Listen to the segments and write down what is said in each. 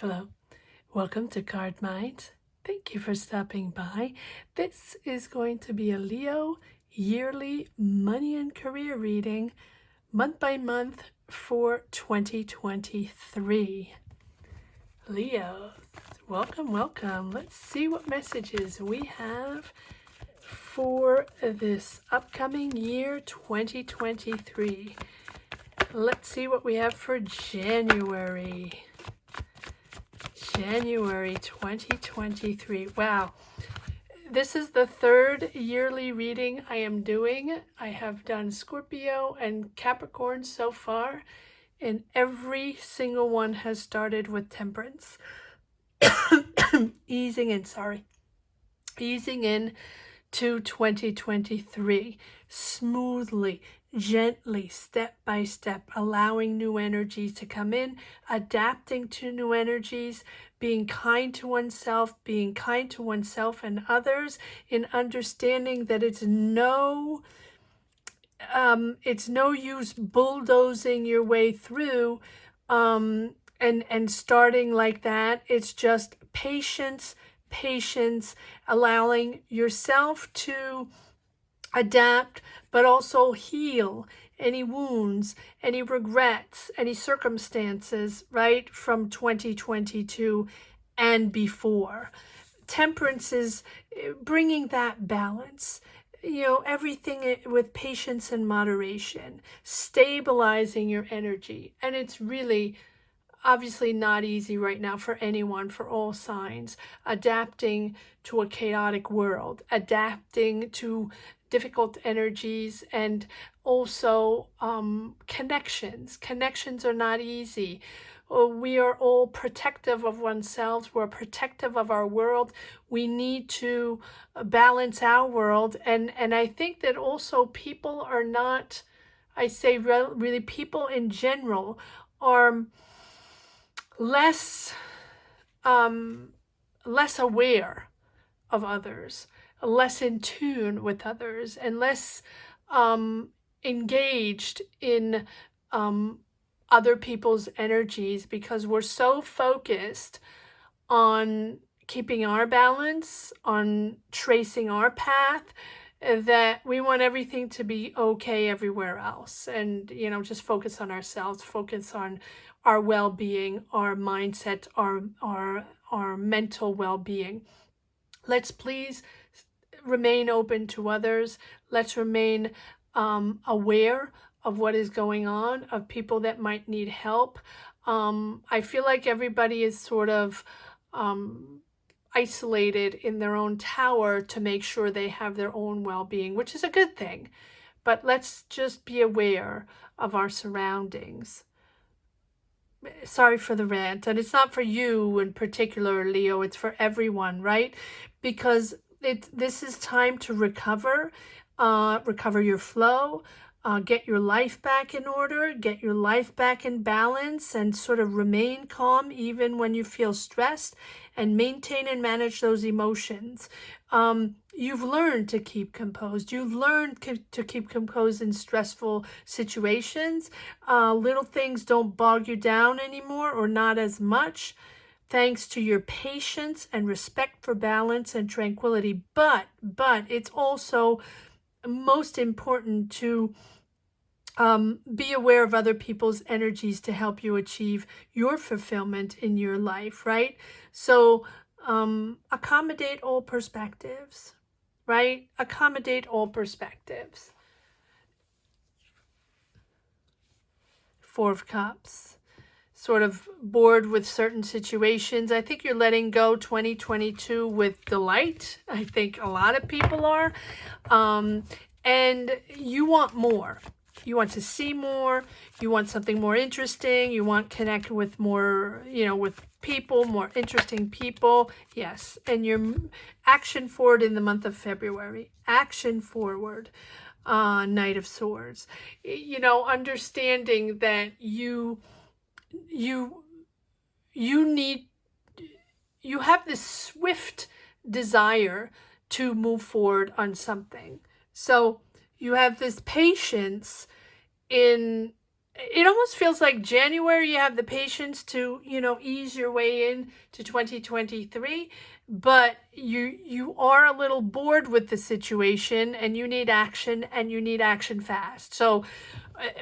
Hello, welcome to Card Mind. Thank you for stopping by. This is going to be a Leo yearly money and career reading, month by month for 2023. Leos, welcome, welcome. Let's see what messages we have for this upcoming year 2023. Let's see what we have for January 2023. Wow. This is the third yearly reading I am doing. I have done Scorpio and Capricorn so far, and every single one has started with Temperance. Easing in to 2023 smoothly, gently, step by step, allowing new energies to come in, adapting to new energies, being kind to oneself and others, in understanding that it's no use bulldozing your way through and starting like that. It's just patience, allowing yourself to adapt, but also heal any wounds, any regrets, any circumstances, right, from 2022 and before. Temperance is bringing that balance, everything with patience and moderation, stabilizing your energy. And it's really obviously not easy right now for anyone, for all signs, adapting to a chaotic world, adapting to difficult energies, and also connections are not easy. We are all protective of oneself. We're protective of our world. We need to balance our world, and I think that also people are not, I say really people in general are less aware of others, less in tune with others, and less engaged in other people's energies, because we're so focused on keeping our balance, on tracing our path, that we want everything to be okay everywhere else, and just focus on ourselves, focus on our well-being, our mindset, our mental well-being. Let's please remain open to others. Let's remain aware of what is going on, of people that might need help. I feel like everybody is sort of isolated in their own tower to make sure they have their own well-being, which is a good thing. But let's just be aware of our surroundings. Sorry for the rant, and it's not for you in particular, Leo, it's for everyone, right? Because this is time to recover your flow, get your life back in order, get your life back in balance, and sort of remain calm even when you feel stressed, and maintain and manage those emotions. You've learned to keep composed. You've learned to keep composed in stressful situations. Little things don't bog you down anymore, or not as much, thanks to your patience and respect for balance and tranquility. But it's also most important to be aware of other people's energies to help you achieve your fulfillment in your life, right? So accommodate all perspectives, right? Accommodate all perspectives. Four of Cups. Sort of bored with certain situations. I think you're letting go 2022 with delight. I think a lot of people are. And you want more. You want to see more. You want something more interesting. You want to connect with more, with people, more interesting people. Yes. And you're action forward in the month of February. Action forward. Knight of Swords. Understanding that you have this swift desire to move forward on something. So you have this patience in it almost feels like January you have the patience to, ease your way in to 2023, but you are a little bored with the situation and you need action, and you need action fast. So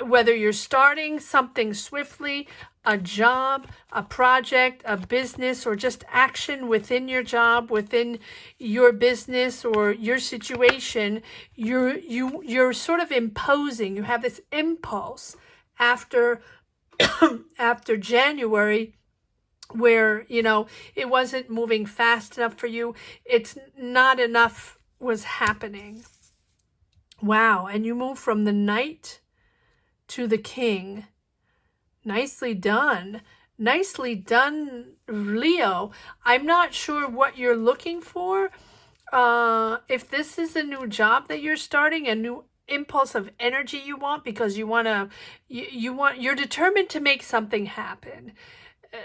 whether you're starting something swiftly, a job, a project, a business, or just action within your job, within your business or your situation, you're sort of imposing. You have this impulse after after January, where it wasn't moving fast enough for you. It's not enough was happening. Wow. And you move from the Knight to the King. Nicely done. Nicely done, Leo. I'm not sure what you're looking for. If this is a new job that you're starting, a new impulse of energy you want, because you're determined to make something happen.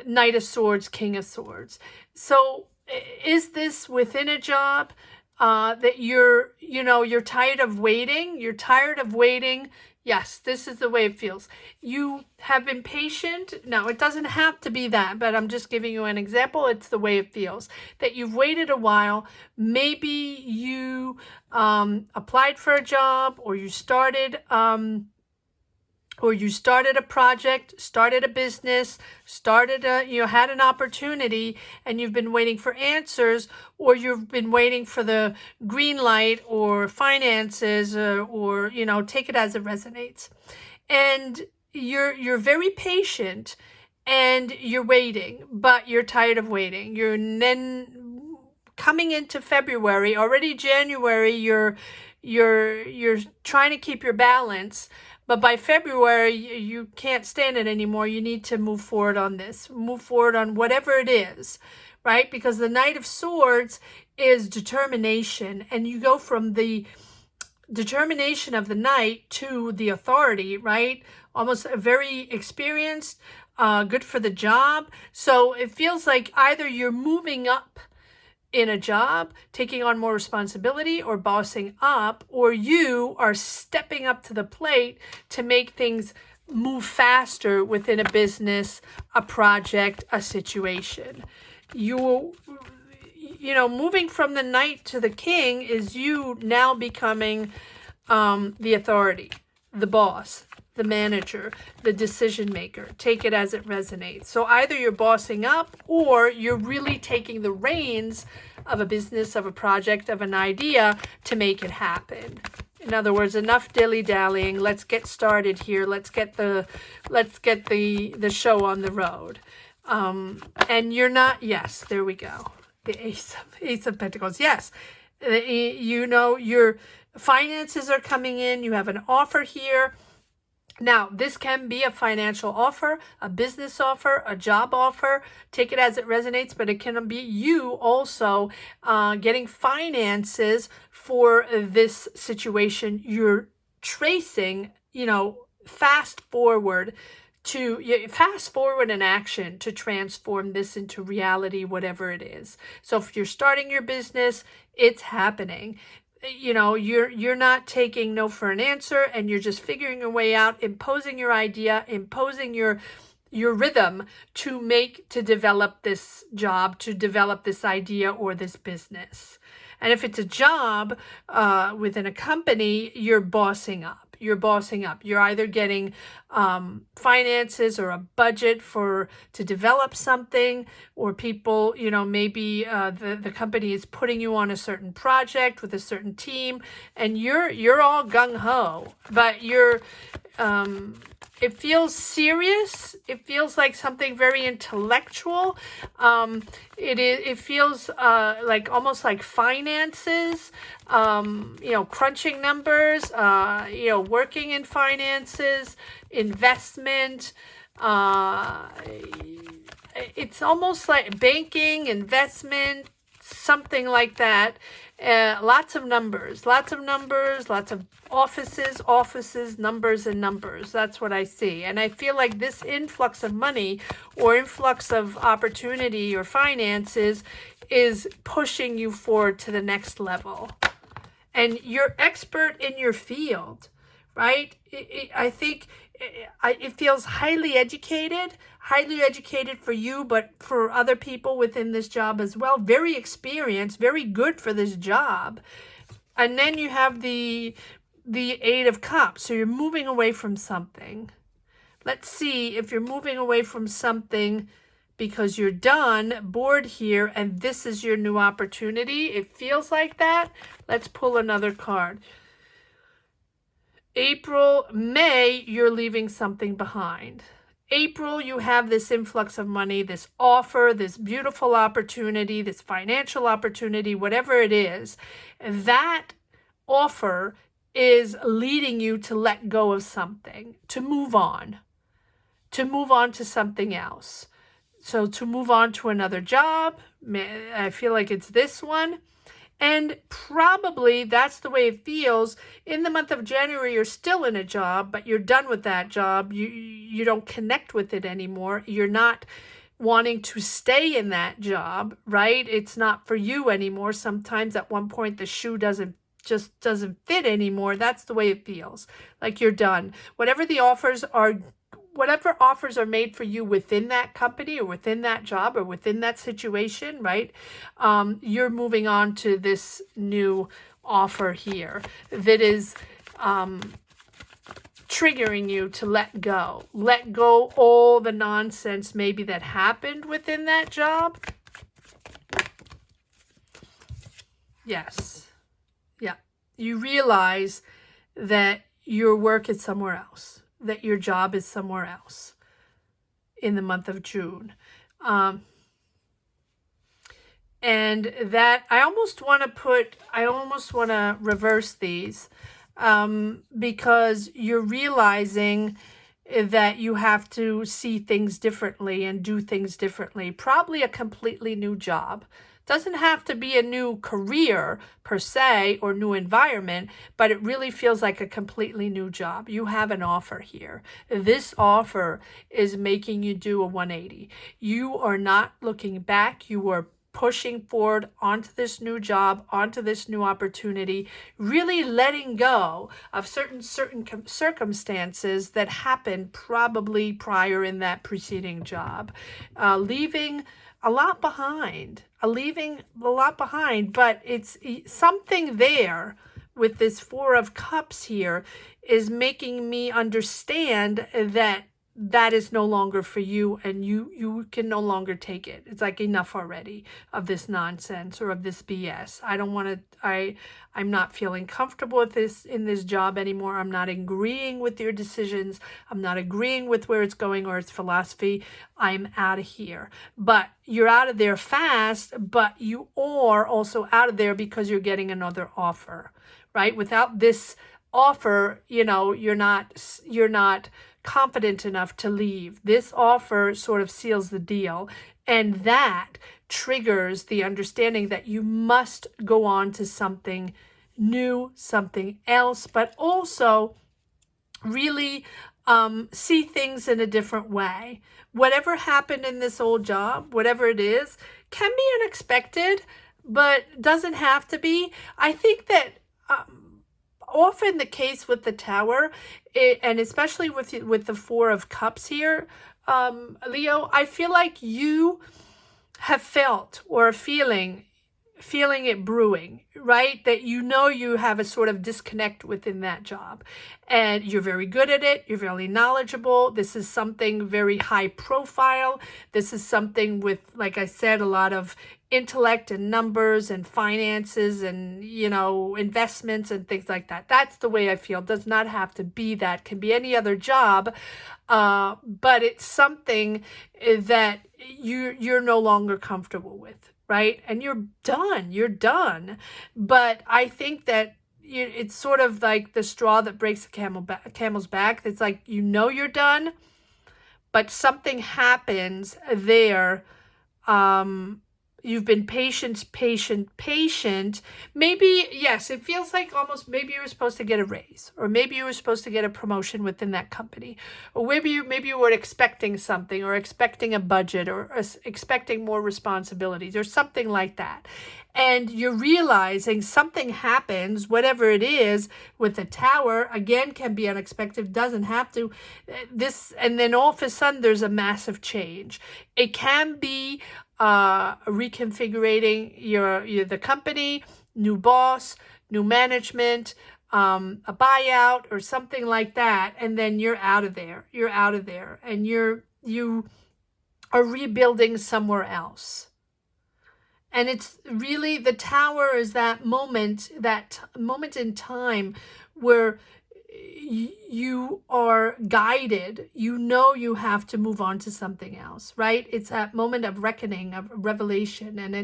Knight of Swords, King of Swords. So is this within a job that you're tired of waiting? You're tired of waiting. Yes, this is the way it feels. You have been patient. Now, it doesn't have to be that, but I'm just giving you an example. It's the way it feels. That you've waited a while. Maybe you applied for a job, or you started a project, started a business, had an opportunity, and you've been waiting for answers, or you've been waiting for the green light or finances, or take it as it resonates. And you're very patient and you're waiting, but you're tired of waiting. You're then coming into February, already January, you're trying to keep your balance. But by February, you can't stand it anymore. You need to move forward on this. Move forward on whatever it is, right? Because the Knight of Swords is determination. And you go from the determination of the Knight to the authority, right? Almost a very experienced, good for the job. So it feels like either you're moving up in a job, taking on more responsibility, or bossing up, or you are stepping up to the plate to make things move faster within a business, a project, a situation. Moving from the Knight to the King is you now becoming the authority, the boss, the manager, the decision maker. Take it as it resonates. So either you're bossing up, or you're really taking the reins of a business, of a project, of an idea to make it happen. In other words, enough dilly-dallying. Let's get started here. Let's get the show on the road. And you're not. Yes, there we go. The Ace of Pentacles. Yes, your finances are coming in. You have an offer here. Now, this can be a financial offer, a business offer, a job offer. Take it as it resonates, but it can be you also getting finances for this situation. You're tracing, fast forward in action to transform this into reality, whatever it is. So if you're starting your business, it's happening. You're not taking no for an answer, and you're just figuring your way out, imposing your idea, imposing your rhythm to develop this job, to develop this idea or this business. And if it's a job within a company, you're bossing up. You're either getting finances or a budget to develop something, or people, maybe the company is putting you on a certain project with a certain team, and you're all gung-ho, but it feels serious. It feels like something very intellectual. It feels like almost like finances, crunching numbers, working in finances, investment. It's almost like banking, investment, something like that. Lots of numbers, lots of offices, numbers and numbers. That's what I see. And I feel like this influx of money or influx of opportunity or finances is pushing you forward to the next level. And you're expert in your field, right? I think it feels highly educated for you, but for other people within this job as well. Very experienced, very good for this job. And then you have the Eight of Cups. So you're moving away from something. Let's see if you're moving away from something because you're done, bored here, and this is your new opportunity. It feels like that. Let's pull another card. April, May, you're leaving something behind. April, you have this influx of money, this offer, this beautiful opportunity, this financial opportunity, whatever it is. That offer is leading you to let go of something, to move on to something else. So to move on to another job, I feel like it's this one. And probably that's the way it feels. In the month of January, you're still in a job, but you're done with that job. You don't connect with it anymore. You're not wanting to stay in that job, right? It's not for you anymore. Sometimes at one point the shoe doesn't fit anymore. That's the way it feels. Like you're done. Whatever offers are made for you within that company or within that job or within that situation, right? You're moving on to this new offer here that is triggering you to let go all the nonsense maybe that happened within that job. Yes. Yeah. You realize that your work is somewhere else, that your job is somewhere else in the month of June. And that I almost want to reverse these because you're realizing that you have to see things differently and do things differently. Probably a completely new job. Doesn't have to be a new career per se or new environment, but it really feels like a completely new job. You have an offer here. This offer is making you do a 180. You are not looking back. You are pushing forward onto this new job, onto this new opportunity, really letting go of certain circumstances that happened probably prior in that preceding job, leaving a lot behind, but it's something there with this Four of Cups here is making me understand that is no longer for you, and you can no longer take it. It's like enough already of this nonsense or of this BS. I'm not feeling comfortable with this in this job anymore. I'm not agreeing with your decisions. I'm not agreeing with where it's going or its philosophy. I'm out of here. But you're out of there fast, but you are also out of there because you're getting another offer, right? Without this offer, you're not confident enough to leave. This offer sort of seals the deal, and that triggers the understanding that you must go on to something new, something else, but also really see things in a different way. Whatever happened in this old job, whatever it is, can be unexpected, but doesn't have to be. I think that often the case with the Tower, and especially with the Four of Cups here, Leo, I feel like you have felt or are feeling it brewing, right? That you have a sort of disconnect within that job, and you're very good at it. You're very knowledgeable. This is something very high profile. This is something with, like I said, a lot of intellect and numbers and finances and, investments and things like that. That's the way I feel. It does not have to be that. Can be any other job, but it's something that you're no longer comfortable with, right? And you're done. But I think that it's sort of like the straw that breaks the camel's back. It's like, you're done, but something happens there You've been patient. Maybe, yes, it feels like almost maybe you were supposed to get a raise, or maybe you were supposed to get a promotion within that company, or maybe you were expecting something, or expecting a budget, or expecting more responsibilities, or something like that. And you're realizing something happens, whatever it is, with the Tower, again, can be unexpected, doesn't have to. And then all of a sudden there's a massive change. It can be reconfiguring the company, new boss, new management, a buyout or something like that, and then you're out of there. You're out of there, and you are rebuilding somewhere else. And it's really, the Tower is that moment in time where you are guided. You know you have to move on to something else, right? It's that moment of reckoning, of revelation, and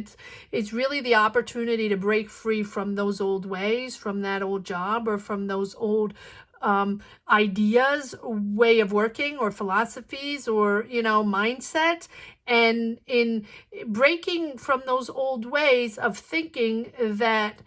it's really the opportunity to break free from those old ways, from that old job, or from those old ideas, way of working, or philosophies, or mindset. And in breaking from those old ways of thinking that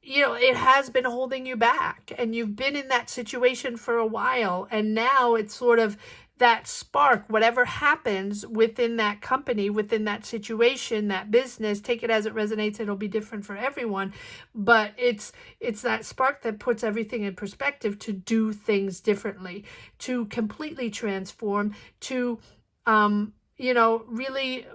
it has been holding you back, and you've been in that situation for a while, and now it's sort of that spark, whatever happens within that company, within that situation, that business, take it as it resonates. It'll be different for everyone, but it's that spark that puts everything in perspective, to do things differently, to completely transform, to really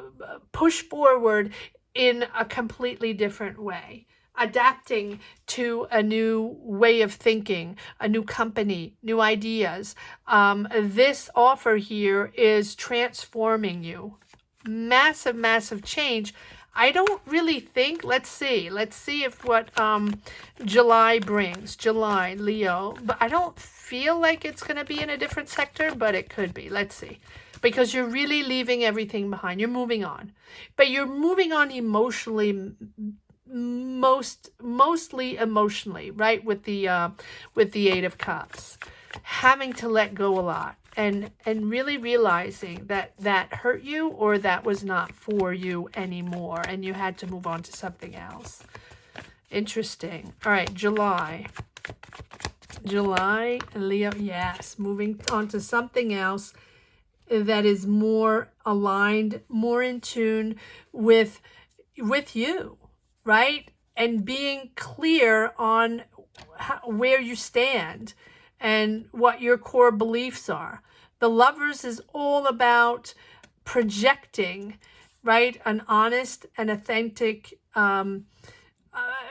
push forward in a completely different way, adapting to a new way of thinking, a new company, new ideas. This offer here is transforming you. Massive, massive change. I don't really think, let's see if what July brings. July, Leo, but I don't feel like it's going to be in a different sector, but it could be. Let's see. Because you're really leaving everything behind. You're moving on. But you're moving on emotionally, mostly emotionally, right? With the Eight of Cups, having to let go a lot, and really realizing that hurt you, or that was not for you anymore, and you had to move on to something else. Interesting. All right, July, Leo, yes, moving on to something else that is more aligned, more in tune with you, right? And being clear on where you stand and what your core beliefs are. The Lovers is all about projecting, right? An honest and authentic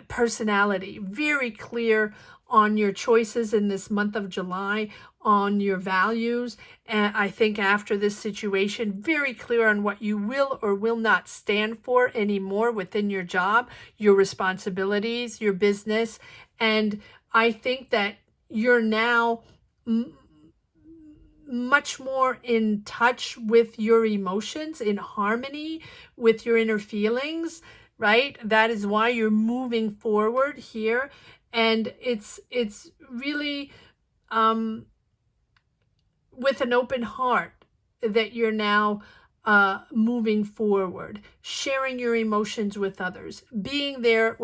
personality. Very clear on your choices in this month of July, on your values. And I think after this situation, very clear on what you will or will not stand for anymore within your job, your responsibilities, your business. And I think that you're now much more in touch with your emotions, in harmony with your inner feelings, right? That is why you're moving forward here. And it's really with an open heart that you're now moving forward, sharing your emotions with others, being there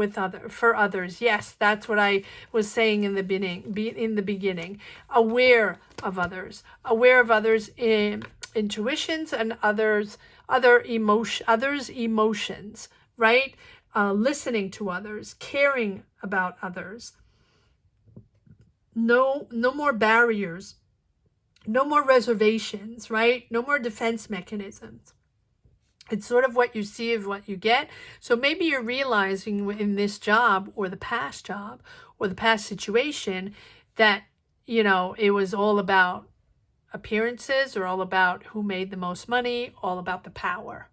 for others. Yes, that's what I was saying in the beginning. Aware of others' intuitions, and others' emotions, right? Listening to others, caring about others. No more barriers, no more reservations, right? No more defense mechanisms. It's sort of what you see is what you get. So maybe you're realizing in this job, or the past job, or the past situation, that, it was all about appearances, or all about who made the most money, all about the power,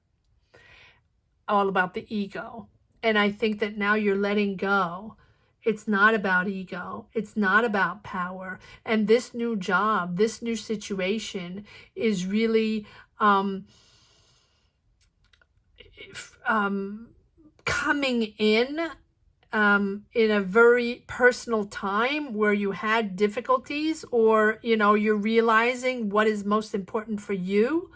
all about the ego. And I think that now you're letting go. It's not about ego. It's not about power. And this new job, this new situation is really coming in a very personal time where you had difficulties, or, you're realizing what is most important for you.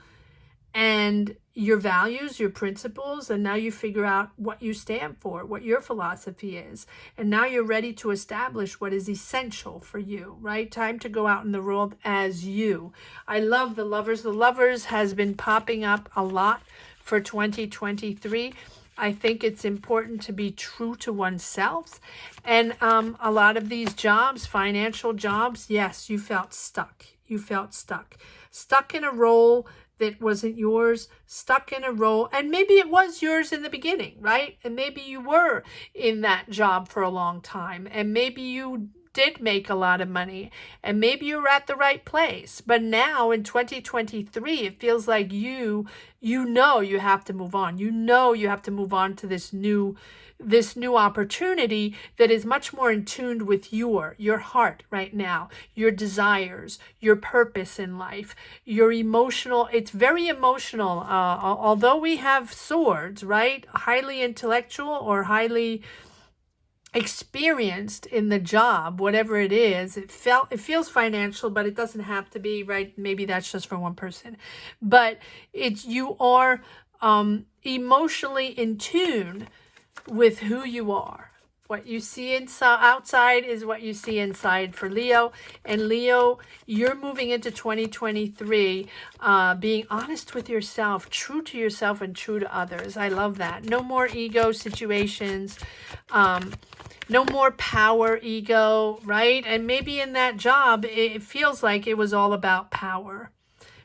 and your values, your principles, and now you figure out what you stand for, what your philosophy is. And now you're ready to establish what is essential for you, right? Time to go out in the world as you. I love the Lovers. The Lovers has been popping up a lot for 2023. I think it's important to be true to oneself. And a lot of these jobs, financial jobs, yes, you felt stuck. You felt stuck. Stuck in a role that wasn't yours, stuck in a role, and maybe it was yours in the beginning, right? And maybe you were in that job for a long time, and maybe you did make a lot of money, and maybe you were at the right place. But now in 2023, it feels like you know you have to move on. You know you have to move on to this new opportunity that is much more in tune with your heart right now, your desires, your purpose in life, your emotional. It's very emotional. Although we have swords, right? Highly intellectual or highly experienced in the job, whatever it is, it feels financial, but it doesn't have to be, right? Maybe that's just for one person, but you are emotionally in tune with who you are. What you see outside is what you see inside for Leo. And Leo, you're moving into 2023 being honest with yourself, true to yourself and true to others. I love that. No more ego situations. No more power ego, right? And maybe in that job, it feels like it was all about power.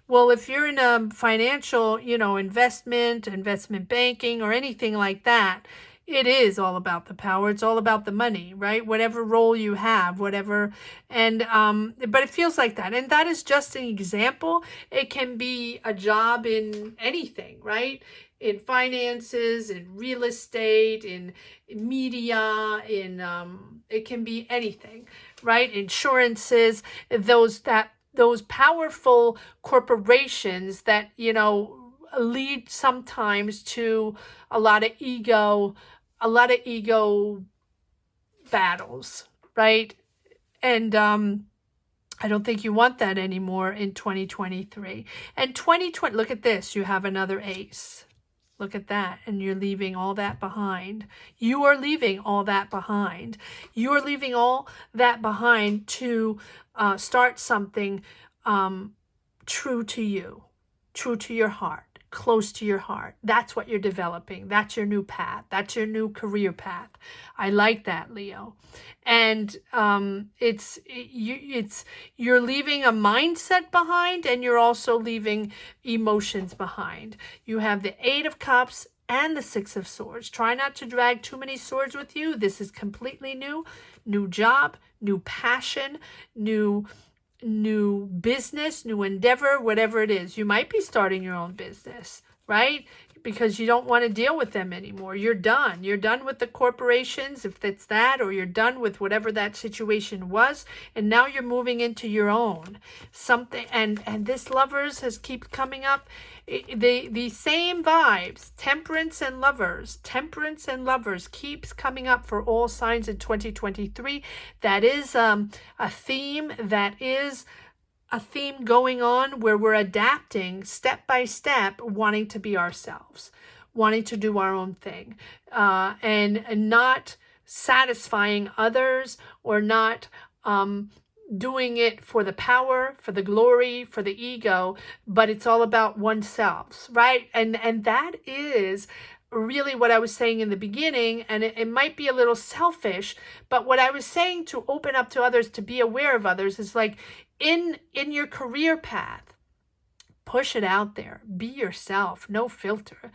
Well, if you're in a financial, investment banking or anything like that, it is all about the power. It's all about the money, right? Whatever role you have, whatever. And, but it feels like that. And that is just an example. It can be a job in anything, right? In finances, in real estate, in media, it can be anything, right? Insurances, those powerful corporations that, lead sometimes to a lot of ego battles, right? And I don't think you want that anymore in 2023. And 2020, look at this, you have another ace. Look at that. And you're leaving all that behind. You are leaving all that behind. You are leaving all that behind to start something true to you, true to your heart, close to your heart. That's what you're developing. That's your new path. That's your new career path. I like that, Leo. And you're leaving a mindset behind, and you're also leaving emotions behind. You have the 8 of Cups and the 6 of Swords. Try not to drag too many swords with you. This is completely new job, new passion, new business, new endeavor, whatever it is. You might be starting your own business, right? Because you don't want to deal with them anymore. You're done. You're done with the corporations, if it's that, or you're done with whatever that situation was, and now you're moving into your own something. And this Lovers keeps coming up. The same vibes, temperance and lovers keeps coming up for all signs in 2023. That is a theme. That is a theme going on where we're adapting step by step, wanting to be ourselves, wanting to do our own thing, and not satisfying others, or not doing it for the power, for the glory, for the ego, but it's all about oneself, right? And that is really what I was saying in the beginning, and it might be a little selfish, but what I was saying to open up to others, to be aware of others, is like in your career path, push it out there, be yourself, no filter,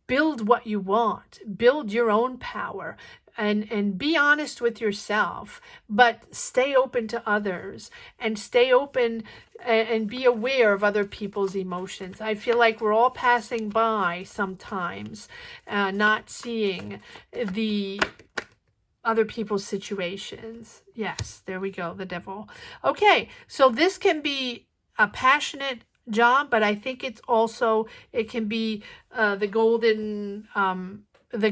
build what you want, build your own power, and be honest with yourself, but stay open to others, and stay open and be aware of other people's emotions. I feel like we're all passing by sometimes, not seeing the other people's situations. Yes, there we go, the Devil. Okay, so this can be a passionate job, but I think it can be the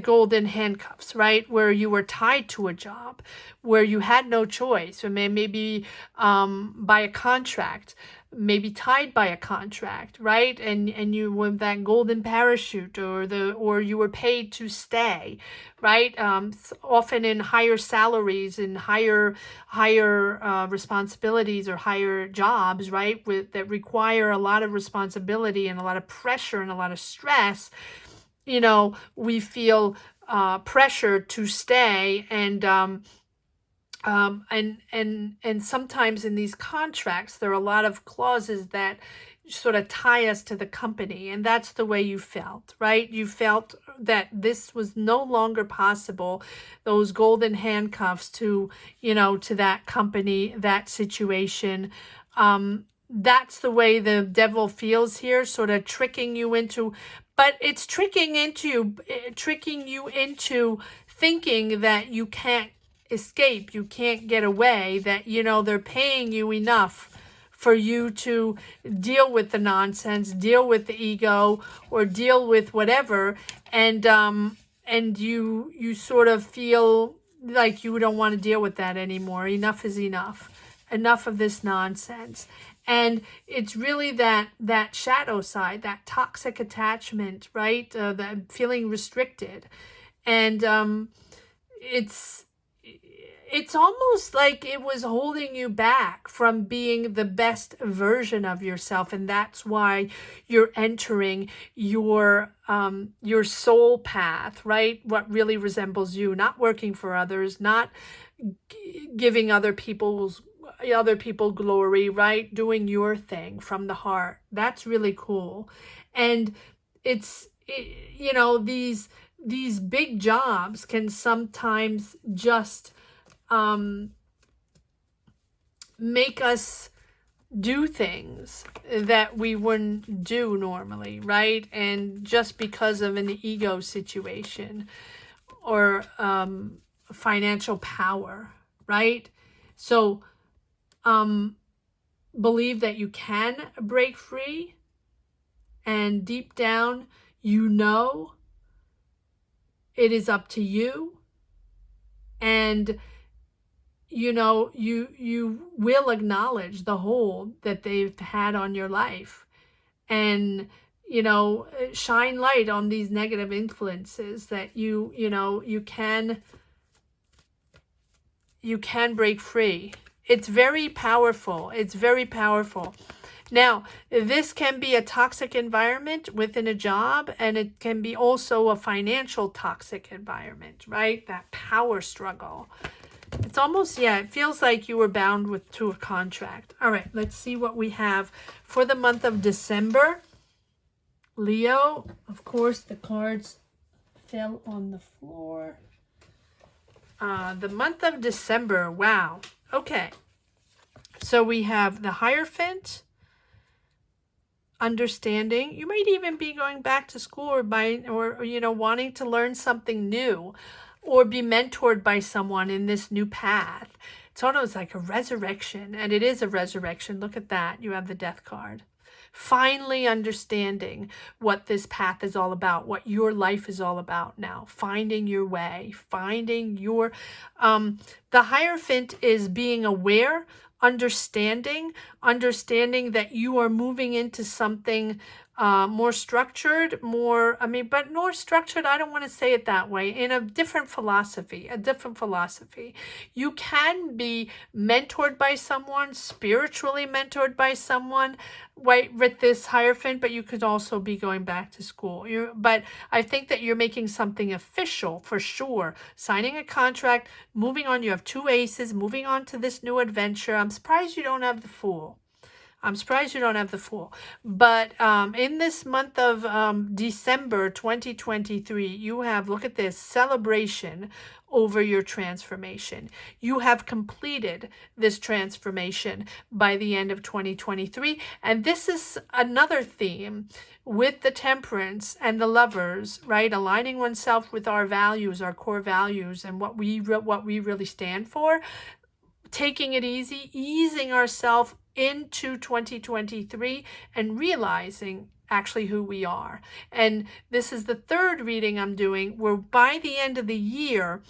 golden handcuffs, right? Where you were tied to a job, where you had no choice, or maybe by a contract. maybe tied by a contract, right? And you with that golden parachute, or you were paid to stay, right? Often in higher salaries and higher responsibilities or higher jobs, right? That require a lot of responsibility and a lot of pressure and a lot of stress. We feel pressure to stay, and sometimes in these contracts, there are a lot of clauses that sort of tie us to the company. And that's the way you felt, right? You felt that this was no longer possible, those golden handcuffs to that company, that situation. That's the way the devil feels here, sort of tricking you into, but it's tricking you into thinking that you can't escape, you can't get away, that they're paying you enough for you to deal with the nonsense, deal with the ego, or deal with whatever, and you sort of feel like you don't want to deal with that anymore. Enough is enough of this nonsense. And it's really that shadow side, that toxic attachment, right? That feeling restricted, and it's almost like it was holding you back from being the best version of yourself. And that's why you're entering your soul path, right? What really resembles you, not working for others, not giving other people glory, right? Doing your thing from the heart. That's really cool. And these big jobs can sometimes just make us do things that we wouldn't do normally, right? And just because of an ego situation or financial power, right? So believe that you can break free, and deep down it is up to you, and you will acknowledge the hold that they've had on your life, and shine light on these negative influences that you can break free. It's very powerful. It's very powerful. Now, this can be a toxic environment within a job, and it can be also a financial toxic environment, right? That power struggle. It's almost, it feels like you were bound to a contract. All right, let's see what we have for the month of December. Leo, of course, the cards fell on the floor. The month of December, wow. Okay, so we have the Hierophant, understanding. You might even be going back to school or wanting to learn something new, or be mentored by someone in this new path. It's almost like a resurrection, and it is a resurrection. Look at that. You have the Death card. Finally understanding what this path is all about, what your life is all about now. Finding your way, finding your... the Hierophant is being aware, understanding that you are moving into something more structured, but more structured, I don't want to say it that way, in a different philosophy. You can be mentored by someone, spiritually mentored by someone, right, with this Hierophant, but you could also be going back to school. But I think that you're making something official for sure, signing a contract, moving on. You have 2 aces, moving on to this new adventure. I'm surprised you don't have the Fool. But in this month of December 2023, you have, look at this, celebration over your transformation. You have completed this transformation by the end of 2023. And this is another theme with the Temperance and the Lovers, right? Aligning oneself with our values, our core values, and what we really stand for. Taking it easy, easing ourselves into 2023, and realizing actually who we are. And this is the 3rd reading I'm doing, where by the end of the year,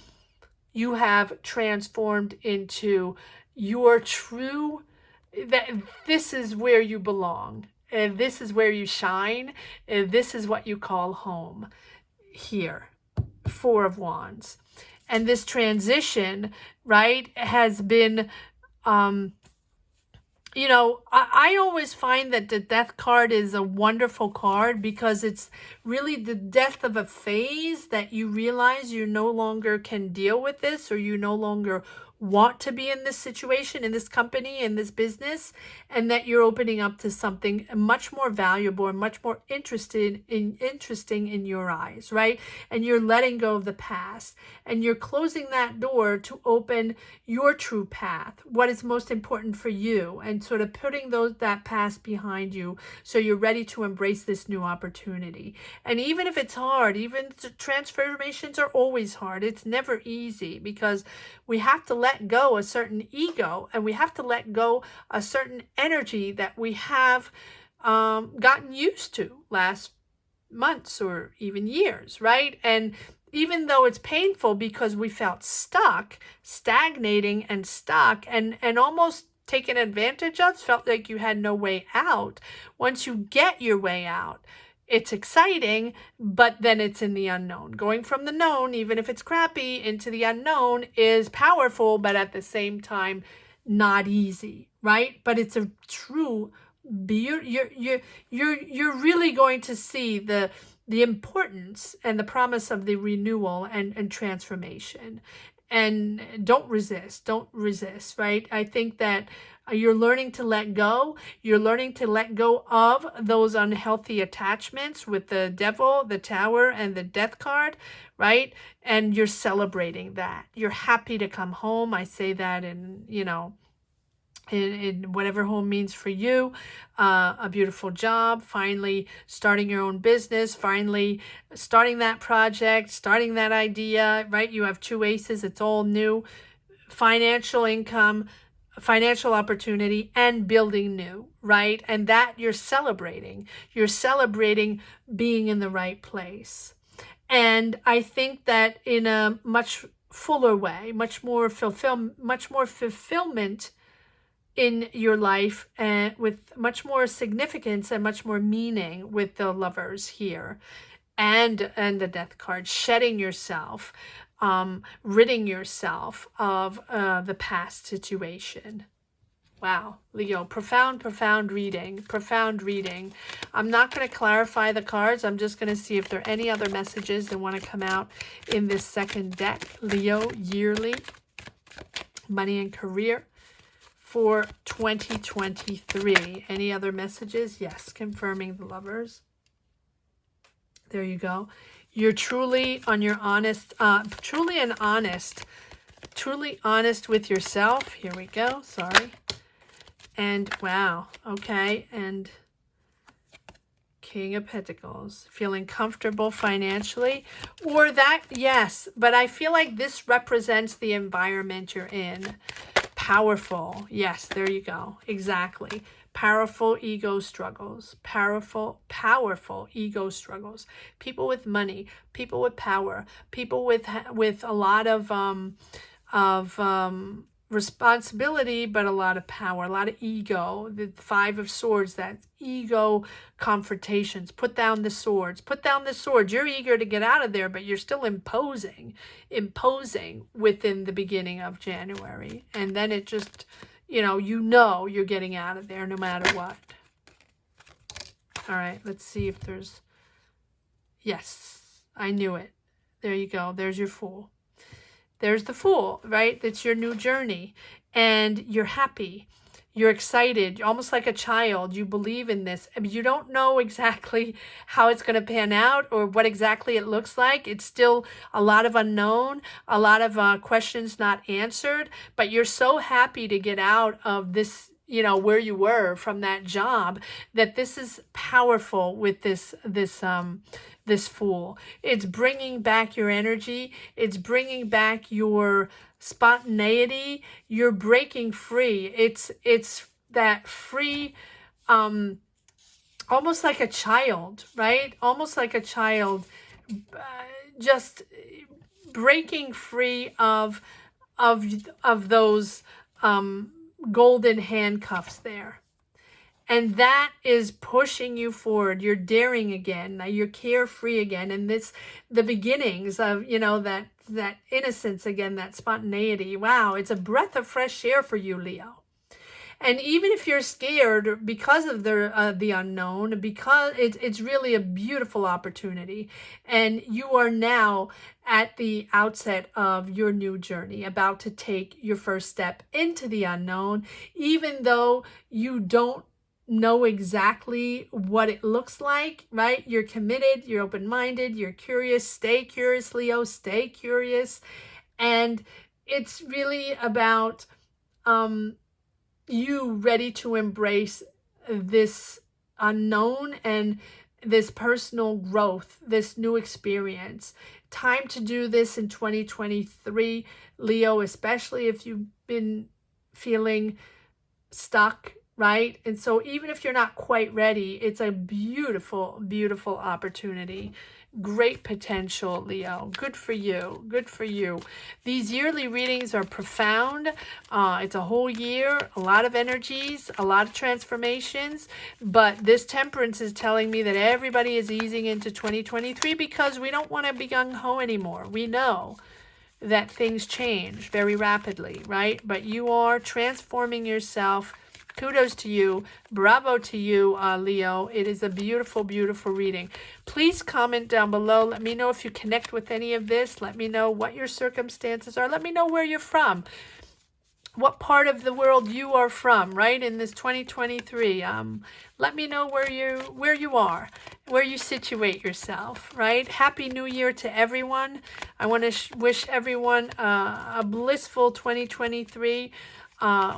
you have transformed into your true that this is where you belong. And this is where you shine. And this is what you call home here. Four of Wands. And this transition, right, has been, you know, I always find that the death card is a wonderful card because it's really the death of a phase that you realize you no longer can deal with this, or you no longer want to be in this situation, in this company, in this business, and that you're opening up to something much more valuable and much more interesting in your eyes, right? And you're letting go of the past, and you're closing that door to open your true path, what is most important for you, and sort of putting that past behind you so you're ready to embrace this new opportunity. And even if it's hard, even transformations are always hard. It's never easy because we have to let go a certain ego, and we have to let go a certain energy that we have gotten used to last months or even years, right? And even though it's painful because we felt stuck, stagnating and stuck and almost taken advantage of, felt like you had no way out. Once you get your way out, it's exciting, but then it's in the unknown. Going from the known, even if it's crappy, into the unknown is powerful, but at the same time, not easy, right? But it's a true, you're really going to see the importance and the promise of the renewal and transformation. And don't resist, right? I think that you're learning to let go. You're learning to let go of those unhealthy attachments with the devil, the tower, and the death card, right? And you're celebrating that. You're happy to come home. I say that in, you know, in whatever home means for you, a beautiful job, finally starting your own business, finally starting that project, starting that idea, right? You have two aces, it's all new, financial income, financial opportunity, and building new, right? And that you're celebrating being in the right place. And I think that in a much fuller way, much more fulfillment in your life, and with much more significance and much more meaning with the Lovers here, and the death card, shedding yourself, ridding yourself of the past situation. Wow, Leo, profound reading. I'm not going to clarify the cards. I'm just going to see if there are any other messages that want to come out in this second deck. Leo, yearly, money and career for 2023. Any other messages? Yes, confirming the Lovers. There you go. You're truly on your honest, truly honest with yourself. Here we go. Sorry. And wow. Okay. And King of Pentacles, feeling comfortable financially, or that, yes, but I feel like this represents the environment you're in. Powerful. Yes, there you go. Exactly. Powerful ego struggles. Powerful ego struggles. People with money, people with power, people with a lot of responsibility, but a lot of power, a lot of ego. The Five of Swords, that's ego confrontations. Put down the swords. Put down the swords. You're eager to get out of there, but you're still imposing within the beginning of January. And then it just, you know you're getting out of there no matter what. All right, let's see if there's, yes, I knew it. There you go. There's your Fool. There's the Fool, right? That's your new journey. And you're happy. You're excited. You're almost like a child. You believe in this. I mean, you don't know exactly how it's going to pan out or what exactly it looks like. It's still a lot of unknown, a lot of questions not answered. But you're so happy to get out of this, where you were from that job, that this is powerful with this Fool. It's bringing back your energy. It's bringing back your spontaneity. You're breaking free. It's that free, almost like a child, right? Almost like a child, just breaking free of those golden handcuffs there. And that is pushing you forward. You're daring again. You're carefree again. And the beginnings of, that innocence again, that spontaneity. Wow, it's a breath of fresh air for you, Leo. And even if you're scared because of the unknown, because it's really a beautiful opportunity. And you are now at the outset of your new journey, about to take your first step into the unknown, even though you don't know exactly what it looks like, right? You're committed, you're open-minded, you're curious. Stay curious, Leo, stay curious. And it's really about you ready to embrace this unknown and this personal growth, this new experience. Time to do this in 2023, Leo, especially if you've been feeling stuck, right? And so even if you're not quite ready, it's a beautiful, beautiful opportunity. Great potential, Leo. Good for you. Good for you. These yearly readings are profound. It's a whole year, a lot of energies, a lot of transformations. But this temperance is telling me that everybody is easing into 2023 because we don't want to be gung-ho anymore. We know that things change very rapidly, right? But you are transforming yourself. Kudos to you. Bravo to you, Leo. It is a beautiful, beautiful reading. Please comment down below. Let me know if you connect with any of this. Let me know what your circumstances are. Let me know where you're from. What part of the world you are from, right? In this 2023. Let me know where you are, where you situate yourself, right? Happy New Year to everyone. I want to wish everyone a blissful 2023.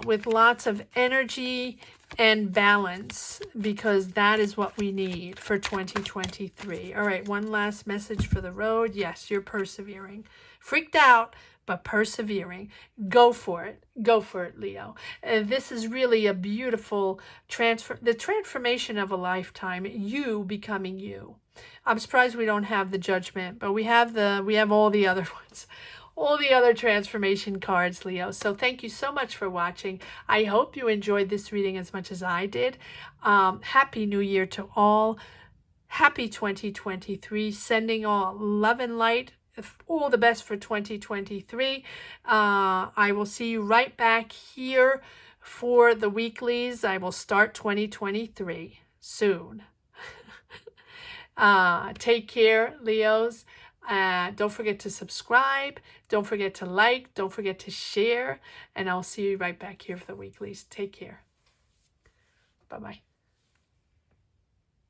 With lots of energy and balance, because that is what we need for 2023. All right, one last message for the road. Yes, you're persevering. Freaked out, but persevering. Go for it. Go for it, Leo. This is really a beautiful the transformation of a lifetime, you becoming you. I'm surprised we don't have the Judgment, but we have all the other ones. All the other transformation cards, Leo. So thank you so much for watching. I hope you enjoyed this reading as much as I did. Happy New Year to all. Happy 2023. Sending all love and light. All the best for 2023. I will see you right back here for the weeklies. I will start 2023 soon. Take care, Leos. Don't forget to subscribe. Don't forget to like. Don't forget to share. And I'll see you right back here for the weeklies. Take care. Bye-bye.